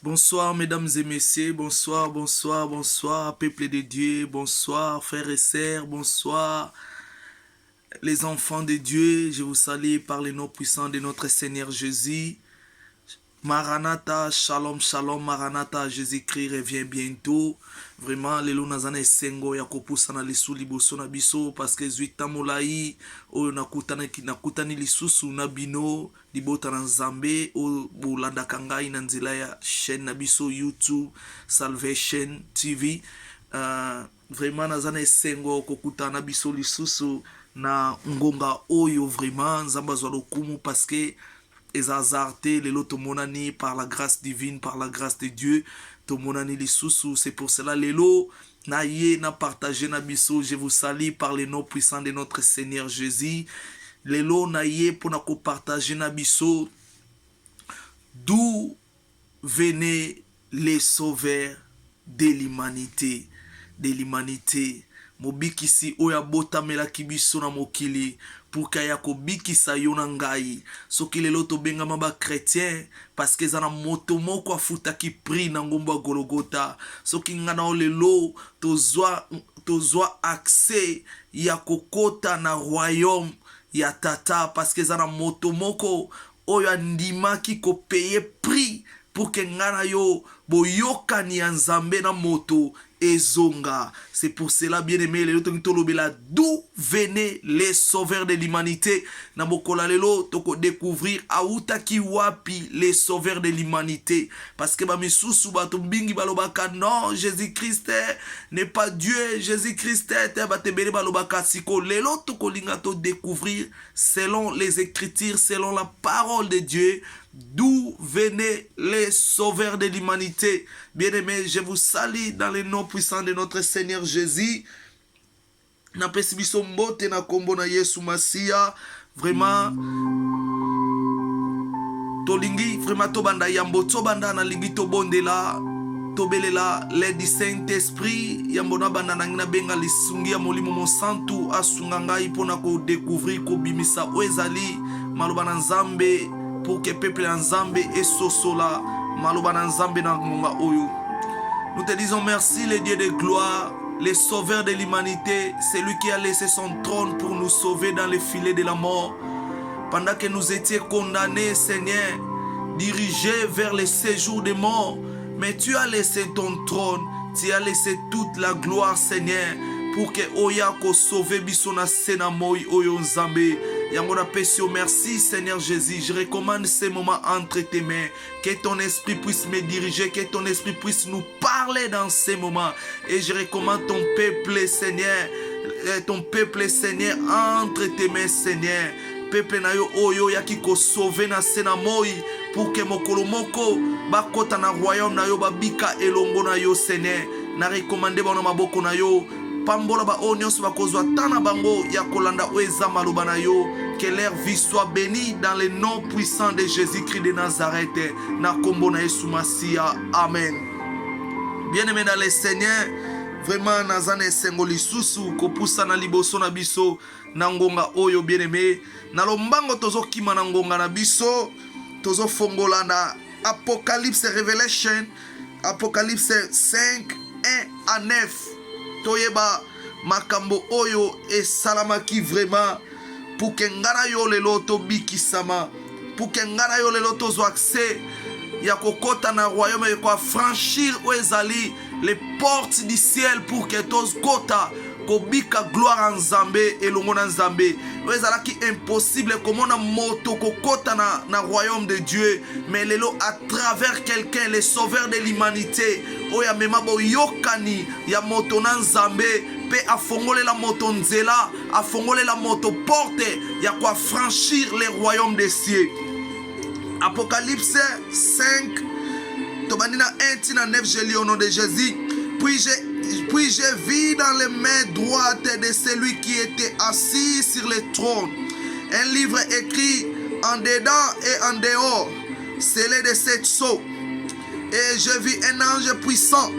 Bonsoir mesdames et messieurs, bonsoir, bonsoir, bonsoir, peuple de Dieu, bonsoir frères et sœurs, bonsoir les enfants de Dieu, je vous salue par le nom puissant de notre Seigneur Jésus. Maranatha, shalom, shalom, Maranatha, Jésus-Christ revient bientôt. Vraiment, lelo nazana esengo ya kopusa na lisu liboso na biso parce que zuita molai oyo nakutani lisusu na bino libota na Nzambe o bolanda kangai na nzela ya chaîne na biso YouTube Salvation TV. Vraiment nazana esengo kokutana na biso lisusu na ngonga oyo vraiment Nzamba zwa lokumu parce que ezazarte lelo tomonani par la grâce divine, par la grâce de Dieu tomonani lisusu. C'est pour cela lelo na ye na partager na biso. Je vous salue par le nom puissant de notre Seigneur Jésus. Lelo na ye pour na ko partager na biso d'où venaient les sauveurs de l'humanité, de l'humanité. Mobikisi oya bota mela kibiso na mokili pour kaya ko bikisa yona ngai soki lelo to benga maba chrétien parce que zana moto moko afuta ki pri na ngomba Golgotha soki ngana lelo tozwa accès ya kokota na royaume ya tata parce que zana moto moko oya ndima ki ko payer prix pour que ngana yo boyoka ni Nzambe na moto ezonga. C'est pour cela, bien aimé, d'où venaient les sauveurs de l'humanité. Nabokola lelo toko découvrir aouta ki wapi les sauveurs de l'humanité. Parce que bamisusu batumbingi balobaka non, Jésus-Christ n'est pas Dieu, Jésus-Christ est batebele balobaka siko. Lelo toko linga to découvrir selon les Écritures, selon la parole de Dieu, d'où venaient les sauveurs de l'humanité. Bien-aimés, je vous salue dans le nom puissant de notre Seigneur Jésus. Na pesi biso mbote na kombo na Yesu Masia. Vraiment tolingi vraiment tobanda yambo tobanda na lingi tobondela tobelela l'aide du Saint-Esprit yambo na banda na ngina benga lisungi ya molimo mosantu asunga ngai pona ko découvrir ko bimisa oezali maloba na Nzambe pour que peuple ya Nzambe esosola maloba na Nzambe na ngonga oyo. Nous te disons merci le Dieu de gloire, le sauveur de l'humanité, celui qui a laissé son trône pour nous sauver dans les filets de la mort. Pendant que nous étions condamnés, Seigneur, dirigés vers le séjour des morts, mais tu as laissé ton trône, tu as laissé toute la gloire, Seigneur, pour que oya ko sauver biso na sena moi oyo nzambe. Yango na pesi merci Seigneur Jésus. Je recommande ces moments entre tes mains. Que ton esprit puisse me diriger, que ton esprit puisse nous parler dans ces moments. Et je recommande ton peuple Seigneur, entre tes mains Seigneur. Peuple na yo oyo yaki ko sauver na sena moi pour que mokolo moko bakota na royaume na yo babika elongo na yo Seigneur. Na recommande ba na maboko na yo. Pambola ba onyos bakozwa tana bango ya kolanda oeza maloba na yo. Que leur vie soit bénie dans le nom puissant de Jésus-Christ de Nazareth. Na kombo na Yesu Masia. Amen. Bien-aimé dans le Seigneur, vraiment nazane sengo lisusu kopusa na liboso na biso na ngonga oyo bien-aimé. Na lombango tozo kima na ngonga na biso, tozo fongola na Apocalypse Revelation, Apocalypse 5, 1 à 9. Toyeba makambo oyo esalamaki vraiment pour que ngana yo lelo tobikisama, pour que ngana yo lelo tozo accès ya kokota na royaume et quoi franchir ezali les portes du ciel pour que tos kota kobika gloire en Nzambe elongo na Nzambe. Ezalaki impossible komona moto kokota na royaume de Dieu, mais lelo à travers quelqu'un, le sauveur de l'humanité oya mema bo yokani ya moto na Nzambe pe afongole la moto nzela, afongole la moto porte ya quoi franchir les royaumes des cieux. Apocalypse 5, Tobanina 1 à 9, je lis au nom de Jésus. Puis j'ai vu dans les mains droites de celui qui était assis sur le trône un livre écrit en dedans et en dehors, scellé de 7 sceaux. Et je vis un ange puissant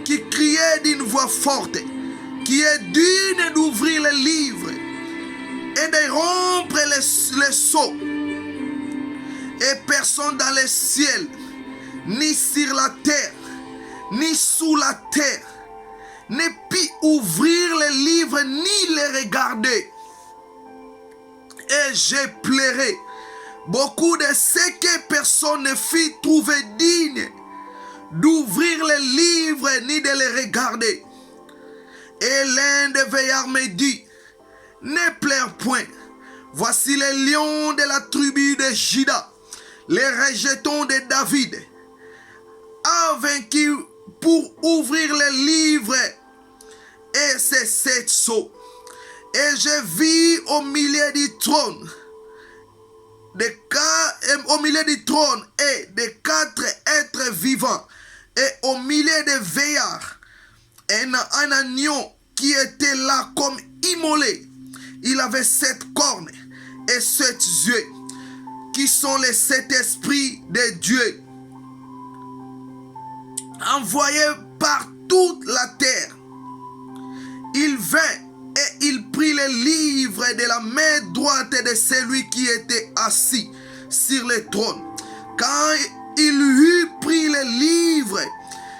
qui criait d'une voix forte, qui est digne d'ouvrir les livres et de rompre les sceaux. Et personne dans le ciel, ni sur la terre, ni sous la terre, ne put ouvrir les livres ni les regarder. Et j'ai pleuré beaucoup de ce que personne ne fit trouver digne d'ouvrir les livres ni de les regarder. Et l'un des veillards me dit, ne pleure point, voici les lions de la tribu de Juda, les rejetons de David, a vaincu pour ouvrir les livres et ses 7 sceaux. Et je vis au milieu du trône, et des 4 êtres vivants, et au milieu des veillards, un agneau qui était là comme immolé. Il avait 7 cornes et 7 yeux, qui sont les 7 esprits de Dieu, envoyés par toute la terre. Il vint et il prit les livres de la main droite de celui qui était assis sur le trône. Quand il eut pris les livres,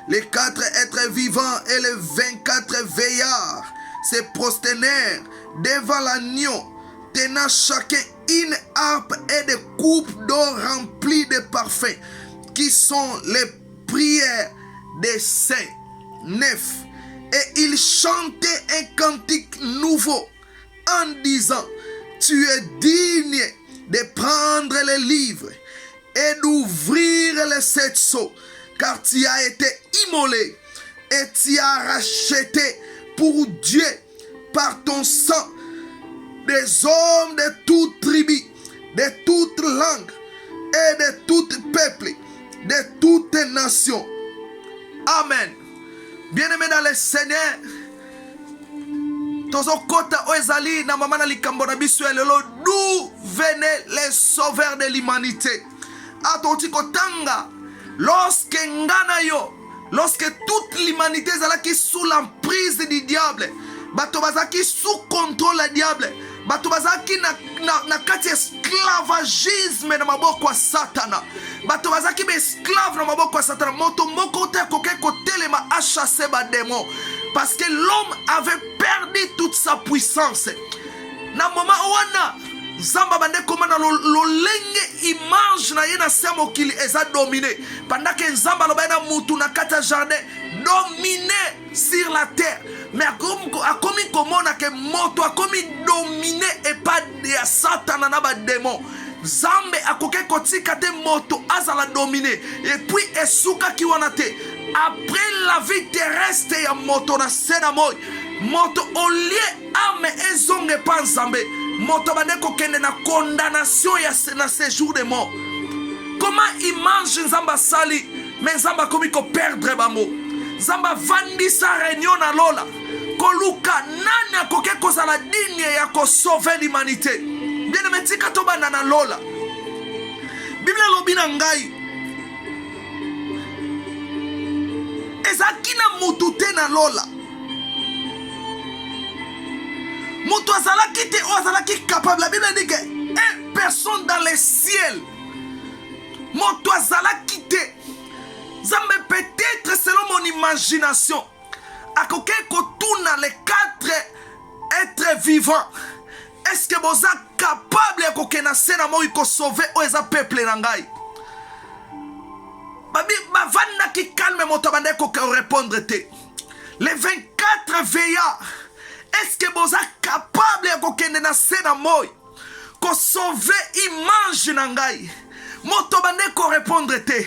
les 4 êtres vivants et les 24 veillards se prosternèrent devant l'agneau, tenant chacun une harpe et des coupes d'or remplies de parfums, qui sont les prières des saints. 9. Et il chantait un cantique nouveau en disant, tu es digne de prendre les livres et d'ouvrir les 7 sceaux, car tu as été immolé et tu as racheté pour Dieu par ton sang des hommes de toute tribu, de toute langue et de tout peuple, de toute nation. Amen. Bien-aimé dans le Seigneur, tozokota oezali na mama na likambo na biso lelo, d'où venaient les sauveurs de l'humanité. Atoti kotanga lorsque ngana yo, lorsque toute l'humanité zalaki sous l'emprise du diable, bato bazaki sous contrôle du diable, bato bazaki na kati esclavagisme na maboko ya Satana, bato bazaki be esclave na maboko ya Satana. Moto moko te koke kotelema a chasser ba démon, parce que l'homme avait perdu toute sa puissance. Na moment wana Zamba bande komana lolenge image na ye na se mokili eza dominé, pendant que Zamba loba na mutu na kata jardin dominer sur la terre. Mais akomi komona ke moto akomi dominer et pas de Satan na ba démon. Zambe akoke kotika te moto azala dominer. Et puis esuka ki wana te. Après la vie terrestre ya moto na sena moy. Moto olie ame ezonge pa nzambe. Moto bande kokende na condamnation ya na séjour de mort. Comment image nzamba sali mais nzamba komi ko perdre bango. Nzamba vandi sa réunion na lola. Koluka nani akoke kozala digne ya ko sauver l'humanité. Bien aimé tika to bana na lola. Bible lobi na ngai. Ezaki na mutu te na lola. Mutu azalaki te o azalaki capable. La Bible dit que une personne dans le ciel. Mutu azalaki te. Zambe peut-être selon mon imagination. Akoke kotuna les 4 êtres vivants. Est-ce que vous êtes capable de sauver le peuple nangai? Babi bavanda ki calme motabande ko répondre te. Les 24 veillards. Est-ce que vous êtes capable de kokende na sena moy ko sauver image nangai? Motabande ko répondre te.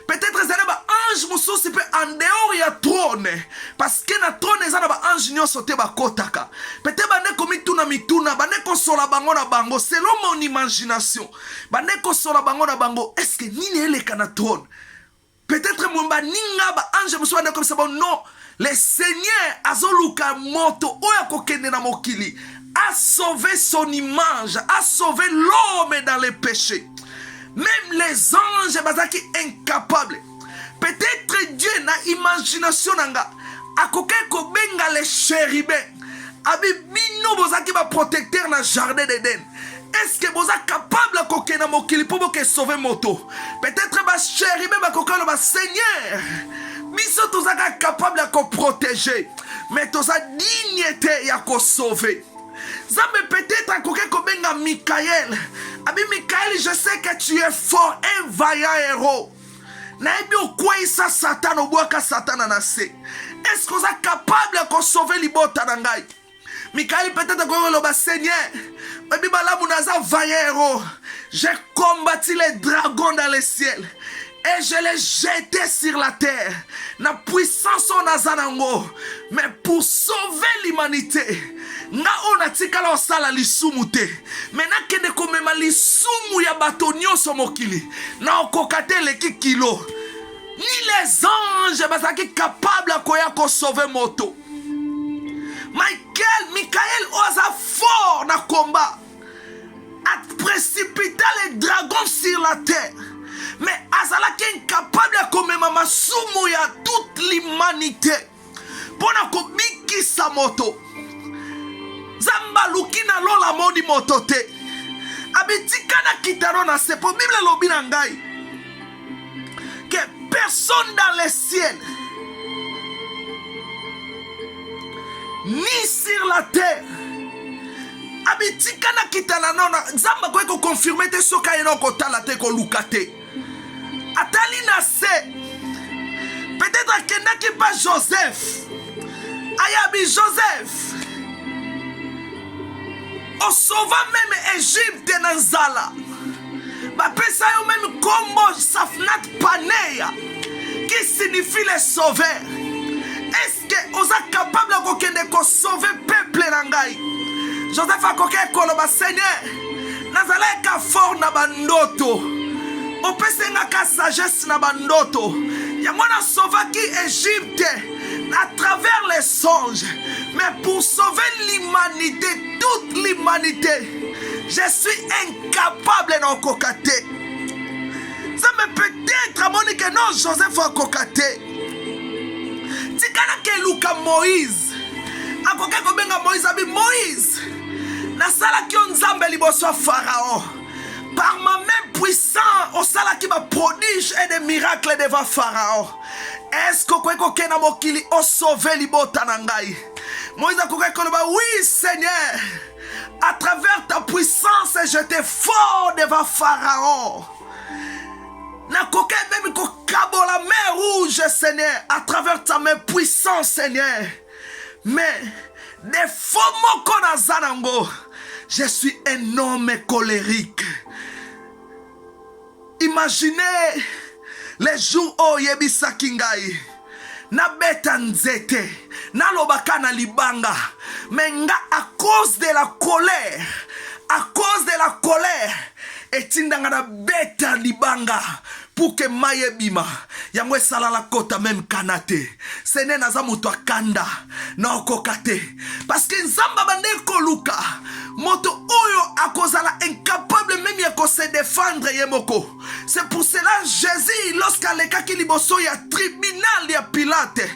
Peut-être ça ba ange mususi pe en dehors ya trône parce que na trône ça ba ange nyonso te ba kotaka. Peut-être bande ko mituna bande ko sola bango na bango selon mon imagination. Bande ko sola bango na bango est-ce que nini eleka na trône? Peut-être mwamba ninga ba ange mususi bande comme ça bon non. Le Seigneur azoluka moto oya kokende na mokili a sauvé son image, a sauvé l'homme dans les péchés. Même les anges bazaki incapables. Peut-être Dieu na imagination nanga akoke ko benga les chérubins. Abi bino bozaki ba protecteur na jardin d'Éden. Est-ce que vous êtes capable de koke na mokili pour que sauver moto? Peut-être ba chérubin ba koke ba Seigneur. Biso tozaka capable de ko protéger. Mais toza dignité ya ko sauver. Zambe peut-être à koke ko benga Michael. Abi Michael, je sais que tu es fort, un vaillant héros. Naebi okwe sa Satan obwaka Satan anase. Est-ce que vous êtes capable de sauver l'ibota nangai? Michael peut-être que le Seigneur. Abi balamu naza vaillant héros. J'ai combattu les dragons dans le ciel. Et je les jeté sur la terre. Na puissance on azanango. Mais pour sauver l'humanité. Na ona tikala osala lisumu te. Mena kende komema lisumu ya bato nyonso mokili. Na okokate leki kilo. Ni les anges bazaki capable koya ko sauver moto. Michael osa fort na combat. A précipiter les dragons sur la terre. Mais azalaki incapable de komema masumu ya toute l'humanité. Pona ko bikisa moto. Zamba lukina lola modi motote. Abitika na kitaro na sepo. Bible lobi na ngai. Que personne dans le ciel ni sur la terre. Abitika na kitana nona. Zamba kwe ko confirmer te soka eno ko talate ko lukate. Atali na se. Peut-être qu'il n'a pas Joseph. Ayabi Joseph. On sauva même Égypte dans Zala. Bapesa yo même combo Safnat Paneya qui signifie les sauveurs. Est-ce que vous êtes capable de sauver le peuple nangai? Joseph a koke koloba Seigneur. Nazaleka fort na bandoto. Opesenga ka sagesse na bandoto. Yamona sauva ki Égypte à travers les songes. Mais pour sauver l'humanité, toute l'humanité, je suis incapable d'en cocater. Ça me peut-être à mon que non, Joseph a cocaté. Tikana ke Luka Moïse. A koke kobenga Moïse abi Moïse. Na sala ki onzambe liboso Pharaon. Par ma main puissante, au sala qui va prodige et des miracles devant Pharaon. Est-ce que vous avez na mokili o sauver libota nangai? Moïse a dit oui Seigneur, à travers ta puissance je t'ai fort devant Pharaon. Na koke même kokabo la mer rouge, Seigneur, à travers ta main puissante, Seigneur. Mais des faux mots qu'on a zanango, je suis un homme colérique. Imaginez les jours où yebisa kingai na beta nzete na lobaka na libanga, mais nga à cause de la colère, etindanga na beta libanga pour que maye bima yango esala la kota même kanate sene naza moto akanda na okokate parce que nzamba bande koluka moto oyo akozala incapable même ya ko se défendre yemoko. C'est pour cela Jésus lorsqu'alekaki liboso ya tribunal ya Pilate,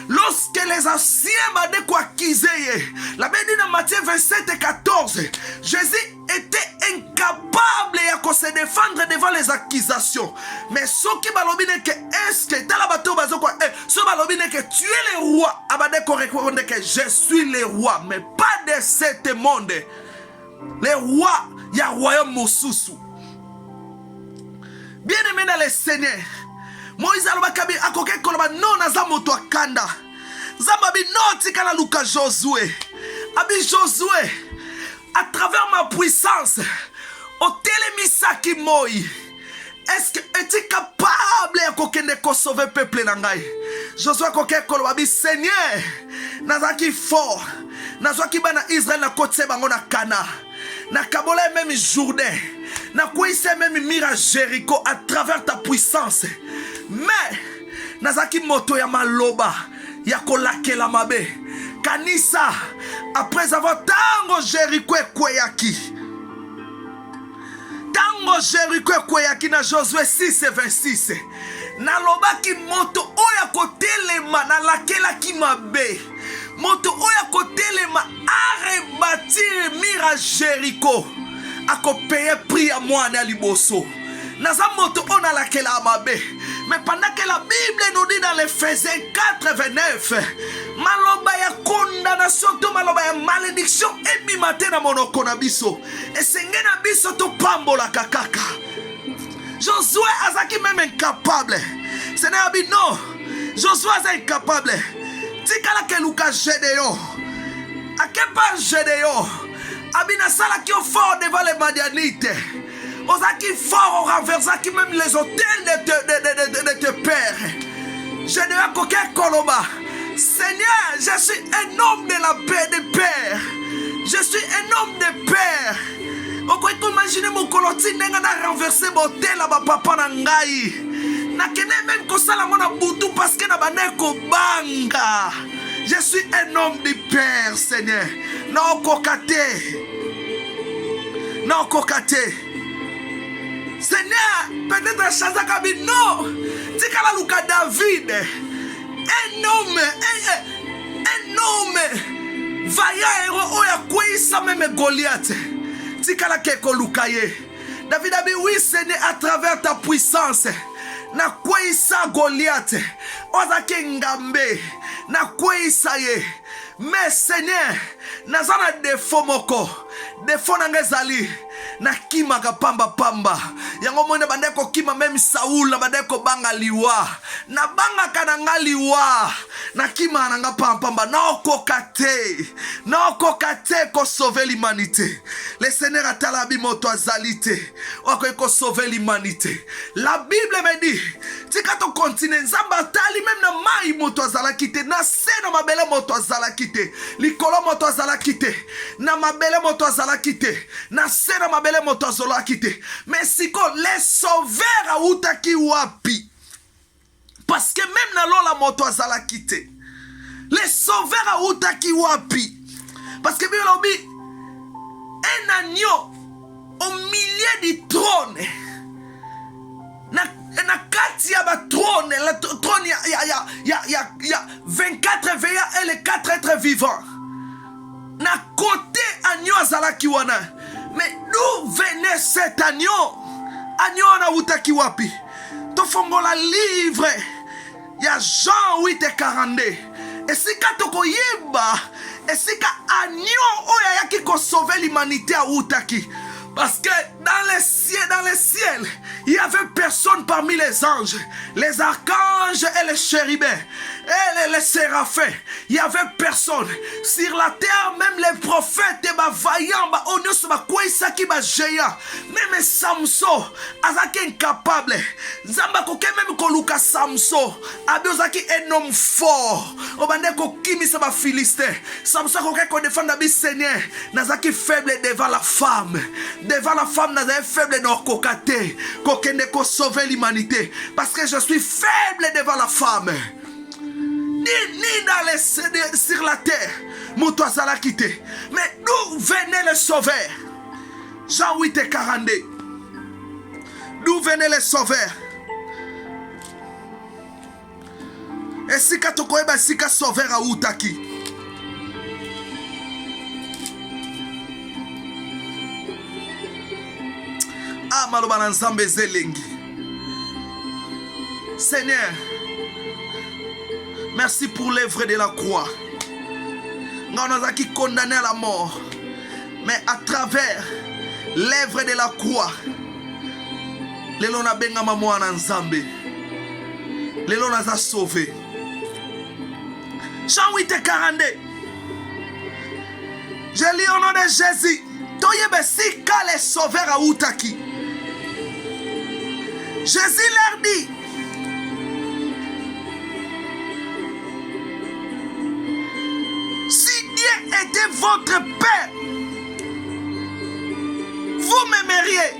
lorsque les anciens bande ko akizeye, la Bible dit dans Matthieu 27:14, Jésus était incapable de se défendre devant les accusations. Mais ce qui balobi que est-ce que dans la bateau bazo quoi, ce balobi que tu es le roi, abade ko répondre que je suis le roi, mais pas de ce monde. Le roi ya royaume mosusu. Bien aimé dans le Seigneur, Moïse alobakabi akoke koloba non naza moto akanda. Zambabi non tikala luka Josué. Abi Josué, à travers ma puissance, au télémisaki moi, est-ce que es-tu capable de sauver le peuple nangai? Josué koke kolobabi Seigneur, nazaki fort, nazaki bana Israël na kotse bango na Kana, na kabola même Jourdain, na kouise même mira Jéricho à travers ta puissance. Mais nazaki moto ya maloba, ya kolakela mabe. Kanisa, après avoir tango Jéricho kweyaki. Tango Jéricho kweyaki na Josué 6:26. Nalobaki moto oya kotelema na lakela ki mabe. Moto oya kotelema arebâtir mira Jéricho. Ako payer prix à moi na liboso. Naza moto on a lakela mabe. Mais pendant que la Bible nous dit dans l'Éphésiens 4:29, maloba ya condamnation to maloba ya malédiction ebimate na monoko na biso esenge na biso to pambola kakaka. Josué azaki même incapable. Ce n'est pas non. Josué est incapable. Tikala ke luka Gédéon. A quel pas Gédéon? Abina sala qui est fort devant les Madianites. Osaki fort, on renversaki même les hôtels de tes pères. Général Koké Koloba, Seigneur, je suis un homme de la paix, de père. Je suis un homme de père. On peut imaginer mon colotine n'a renversé mon hôtel à ma papa nangai. N'a kene même ko sala mona butu parce que na baneko banga. Je suis un homme de père, Seigneur. Non kokate. Non kokate. Seigneur, peut-être Shazaka bi non. Tikala luka David. Un homme vaillant héros oya kwisa même Goliath. Tikala keko lukaye. David a dit oui Seigneur à travers ta puissance. Na kwisa Goliath. Ozake ngambe. Na kwisa ye. Mais Seigneur, nazana defo moko. Defo nangezali. Na kima ka pamba yango mwene bandeko kima même Saoul na bandeko banga liwa na banga kananga liwa na kima nanga pamba na kokate ko sauver l'humanité. Le Seigneur a talabi moto azalité ko sauver l'humanité. La Bible me dit tika to continent nzamba tali même na mai moto azala kite na se na mabele moto azala kite likolo moto azala kite na mabele moto azala kite na se na mabele moto azala kite. Mais si les sauveurs a utaki wapi, parce que même na lola moto azala kite les sauveurs a utaki wapi, parce que biolobi un agneau au milieu du trône na kati ya ba trône, la trône ya 24 veillants et les 4 êtres vivants na côté agneau azala kiwana. Mais d'où venait cet agneau? Agneau na utaki wapi? To fongola livre ya Jean 8:42. Et si ka toko yeba, et si ka agneau oya yaki ko sauver l'humanité a utaki. Parce que dans les ciels, il n'y avait personne parmi les anges, les archanges et les chérubins, et les séraphins. Il n'y avait personne. Sur la terre, même les prophètes, les vaillants, les géants, même Samson, Azaki incapable. Zamba koke même koluka Samson, Abiozaki un homme fort. Obande kokimi sa ba Philistin. Samson koke ko défendre bi Seigneur. Nazaki faible devant la femme. Devant la femme, nazaki faible dans kokate. Kokende ko sauver l'humanité. Parce que je suis faible devant la femme. Ni dans les, sur la terre, Moutoua Zala quitté. Mais d'où venait le sauveur? Jean 8 et 42. D'où venait le sauveur? Et si katokoeba si ka sauveur a utaki. Ah maloba na nzambe zelengi. Seigneur, merci pour l'œuvre de la croix. Nous avons qui condamné à la mort. Mais à travers l'œuvre de la croix, les gens ont benga maman en Nzambe. Les gens ont sauvé. Jean 8 et 42. Je lis au nom de Jésus. Toyebe si ka les sauveurs à Outaki. Jésus leur dit. Était votre Père, vous m'aimeriez,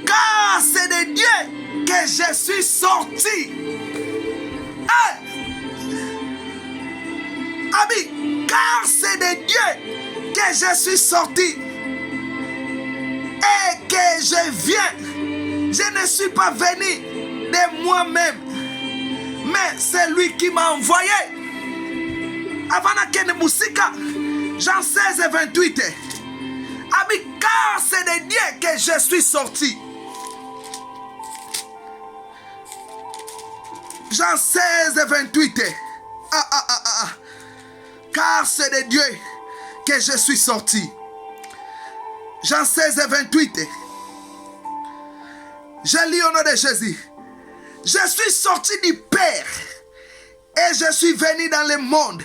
car c'est de Dieu que je suis sorti. Ami, car c'est de Dieu que je suis sorti et que je viens. Je ne suis pas venu de moi-même, mais c'est lui qui m'a envoyé. Avant la Moussika, Jean 16 et 28. Ami, car c'est de Dieu que je suis sorti. Jean 16 et 28. Car c'est de Dieu que je suis sorti. Jean 16 et 28. Je lis au nom de Jésus. Je suis sorti du Père et je suis venu dans le monde.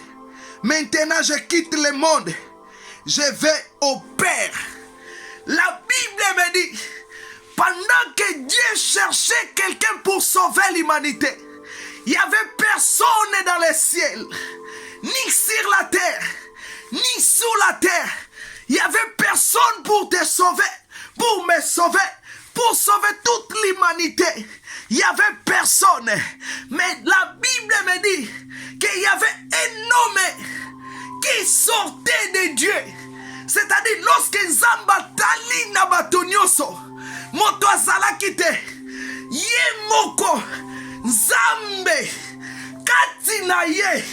Maintenant, je quitte le monde. Je vais au Père. La Bible me dit, pendant que Dieu cherchait quelqu'un pour sauver l'humanité, il n'y avait personne dans le ciel, ni sur la terre, ni sous la terre. Il n'y avait personne pour te sauver, pour me sauver, pour sauver toute l'humanité. Il n'y avait personne. Mais la Bible me dit qu'il y avait un homme qui sortait de Dieu. C'est-à-dire lorsque Nzamba tali na batonyoso, moto azalaki te, ye moko Nzambe kati na ye,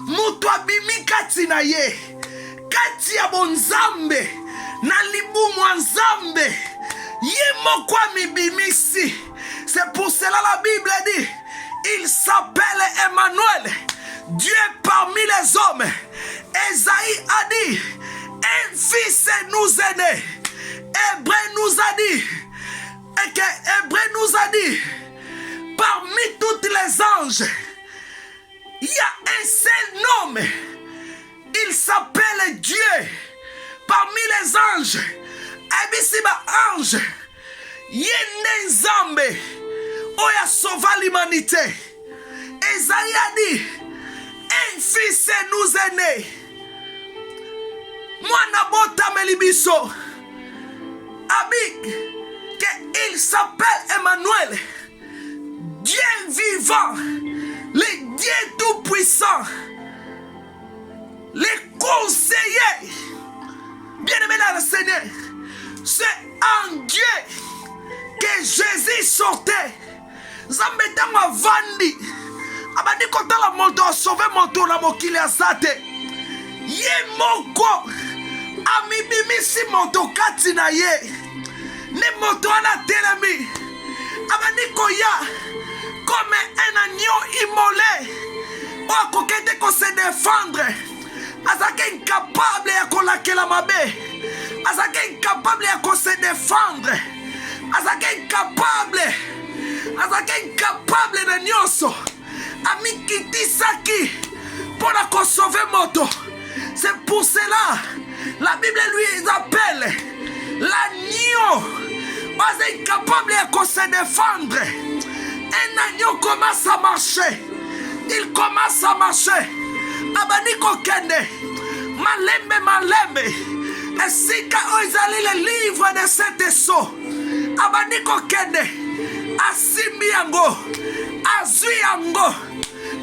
moto abimi kati na ye, kati ya bonzambe na libumu Nzambe, ye moko amibimisi. C'est pour cela la Bible dit, il s'appelle Emmanuel, Dieu parmi les hommes. Esaïe a dit, un fils nous est né. Hébreu nous a dit, et que Hébreu nous a dit, parmi toutes les anges, il y a un seul nom, il s'appelle Dieu. Parmi les anges, Ebisiba ange, Yende Nzambe, Oya sauva l'humanité. Esaïe a dit, un fils nous est né. Mwana bota melibiso. Abi, qu'il s'appelle Emmanuel, Dieu vivant, le Dieu tout-puissant, le conseiller. Bien-aimé dans le Seigneur, c'est en Dieu que Jésus sortait. Zambetama vandi. Abandi kotala moto sauver moto na mokili azate. Ye moko amibimisi moto kati na ye. Ne moto ana telemi. Abandi koya comme un agneau immolé. O kokete ko se défendre azalaki incapable ya kolakela mabe, azalaki incapable ya se défendre, azalaki incapable na nyonso, amikitisaki mpona kosauve moto. C'est pour cela la Bible lui appelle l'agneau. Pas incapable de se défendre. Un agneau commence à marcher. Il commence à marcher. Abaniko kende. Malembe. Esika oizali le livre de cet esso. Abaniko kende. Asimbi yango. Azui yango.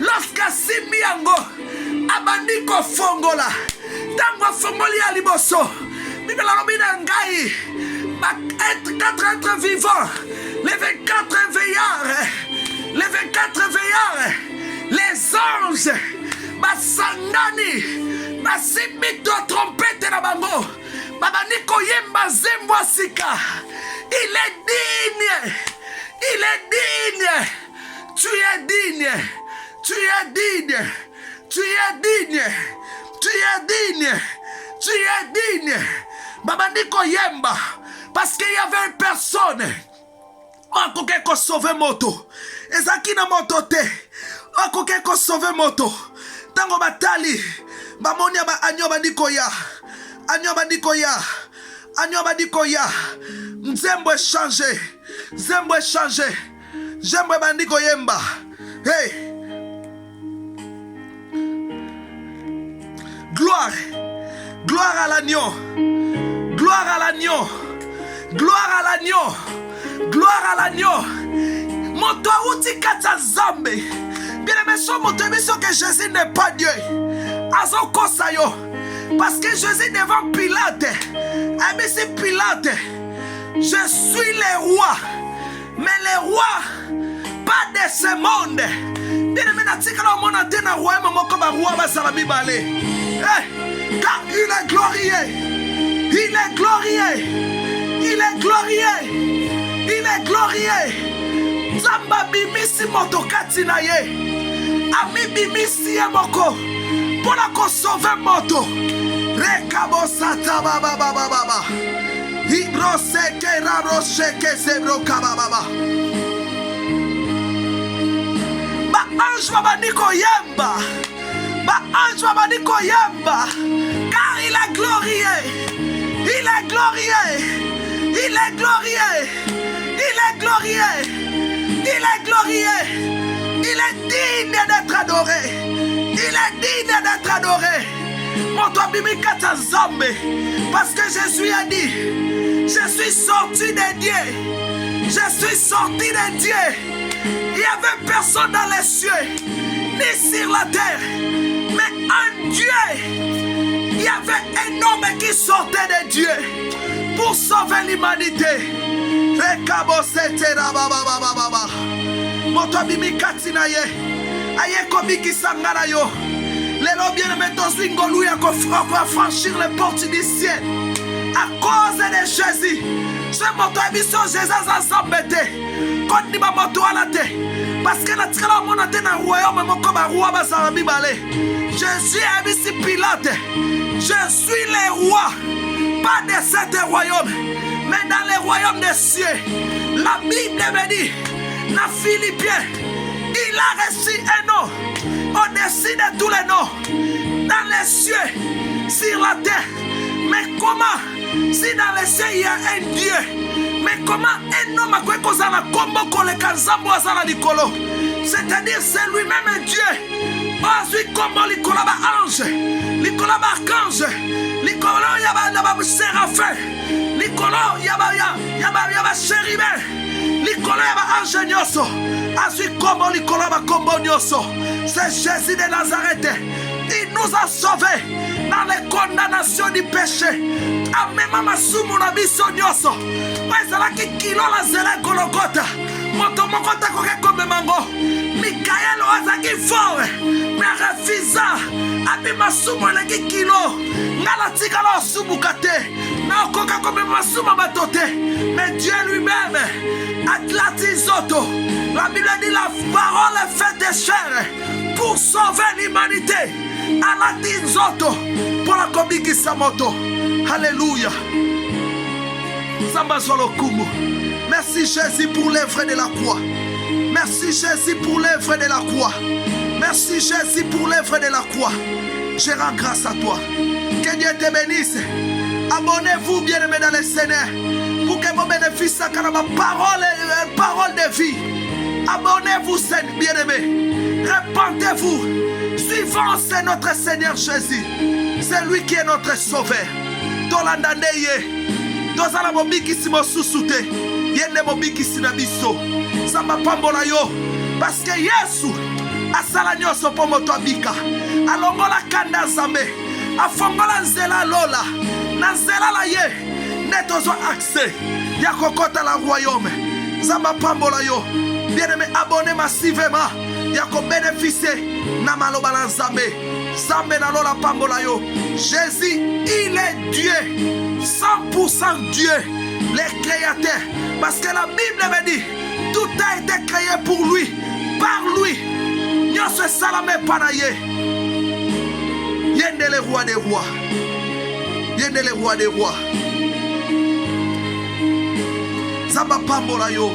Lorsque asimbi yango. Abaniko fongola. Tango fongoli ya liboso. Bible alobi na ngai. Quatre êtres vivants. Les 24 veillards. Les 24 veillards. Les anges. Basangani. Basimbi to trompette na bango. Babaniko yemba zembo sika. Il est digne. Il est digne. Tu es digne. Tu es digne. Tu es digne. Tu es digne. Tu es digne. Babandiko yemba. Parce qu'il y avait une personne. On koke ko sauver moto. Ezaki na moto te. On koke ko sauver moto. Tango batali. Bamonia ba anyo bandiko ya. Anyo bandiko ya. Anyo bandiko ya. Nzembo changer. Nzembo changer. Nzembo bandiko yemba. Hey. Gloire à l'agneau. Gloire à l'agneau. Gloire à l'agneau. Gloire à l'agneau. Moto auti kata zambe. Bien aimé, son moto que Jésus n'est pas Dieu. Azo kosayo. Parce que Jésus devant Pilate. Abisi Pilate. Je suis le roi. Mais le roi pas de ce monde. Bien aimé, natikala mona tena roi moko ba roi ba salabi balé. Car il est glorieux. Il est glorieux. Il est glorieux. Il est glorieux. Zamba bimisi motokati na ye. Ami bimisi ye moko. Pona ko sauver moto. Rekabo sata baba baba baba. Ibro seke raro sheke sebro kababa. Ba ange baba niko yemba. Ange Babadiko Yamba, car il est glorieux, il est glorieux, il est glorieux, il est glorieux, il est glorieux, il est digne d'être adoré, il est digne d'être adoré. Mon toi Bimikata Zambe, parce que Jésus a dit, je suis sorti de Dieu, je suis sorti de Dieu. Il n'y avait personne dans les cieux, ni sur la terre. Mais un Dieu, il y avait un homme qui sortait de Dieu pour sauver l'humanité. Moto bimikati na ye, aye komiki sangana yo. Lelo bien aimé tozwi ngolu ya ko franchir les portes du ciel. À cause de Jésus, ce moto abiso Jésus azambete. Koni ba moto alate. Parce que la tkala monate na royaume moko ba roi ba zarabi balé. Jésus a dit Pilate, je suis le roi, pas de cet royaume, mais dans le royaume des cieux. La Bible me dit, dans Philippiens, il a reçu un nom, au-dessus de tous les noms, dans les cieux, sur la terre. Mais comment, si dans les cieux il y a un Dieu, mais comment un homme a quoi qu'on a combo qu'on les kanzambo à la Nicolo? C'est-à-dire c'est lui-même un Dieu. Azui kombo likolo ba ange, likolo ba archange, likolo yaba séraphin, likolo yaba chérubin, likolo yaba ange nyoso, azui kombo likolo ba kombo nyoso. C'est Jésus de Nazareth. Il nous a sauvés dans les condamnations du péché. Amema masumu na biso nyoso. Wazala ki kilo la zela Golgotha. Moto moko ta koke comme mango. Mikael wazaki fort. Mais refusa. Abi masumu na ki kilo. Ngala tika la sumu kate. Na koka comme masumu batote. Mais Dieu lui-même Atlatizoto. La Bible dit la parole est faite de chair pour sauver l'humanité. alati nzoto mpona kobikisa moto. Alléluia. Samba Zolokumu. Merci Jésus pour l'œuvre de la croix. Merci Jésus pour l'œuvre de la croix. Merci Jésus pour l'œuvre de la croix. Je rends grâce à toi. Que Dieu te bénisse. Abonnez-vous bien-aimés dans le Seigneur pour que vous bénéficiez de ma parole de vie. Abonnez-vous bien-aimés. Répandez-vous. Suivons c'est notre Seigneur Jésus. C'est lui qui est notre sauveur. Tolandandeye. Tozala mobikisi mosusute. Yende mobikisi na biso. Samba pambola yo. Parce que Yesu asala nyonso po moto abika. Alongola kanda Nzambe. Afongola nzela lola. Na nzela la ye. Nde tozwa accès. Ya kokota la royaume. Samba pambola yo. Bien-aimé, abonnez massivement. Ya ko bénéficier na maloba la Nzambe. Nzambe na lola pambola yo. Jésus, il est Dieu. 100% Dieu, le créateur. Parce que la Bible me dit, tout a été créé pour lui, par lui. Nous sommes salamé panaye. Yende le roi des rois. Yende le roi des rois. Zamba pambola yo.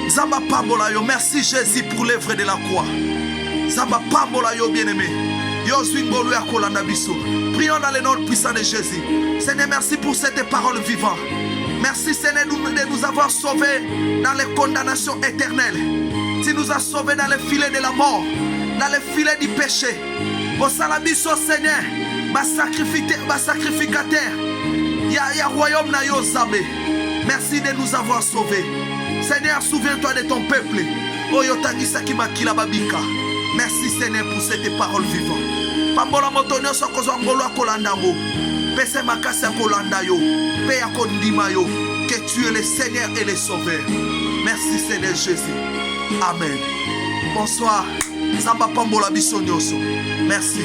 Zamba pambola yo. Merci Jésus pour l'œuvre de la croix. Zamba pambola yo bien-aimé. Prions dans le nom puissant de Jésus. Seigneur, merci pour cette parole vivante. Merci Seigneur de nous avoir sauvés dans les condamnations éternelles. Tu nous as sauvés dans les filets de la mort, dans les filets du péché. Au salabiso Seigneur, ma sacrificateur, ya royaume na yo Nzambe. Merci de nous avoir sauvés. Seigneur, souviens-toi de ton peuple. Oyotangisa kimakila babika. Merci Seigneur pour cette parole vivante. Pambola motonyo sokozwa ngolo akolandango. Pese makasi akolanda yo. Pe akondima yo. Que tu es le Seigneur et le Sauveur. Merci Seigneur Jésus. Amen. Bonsoir. Zamba pambola biso nyoso. Merci.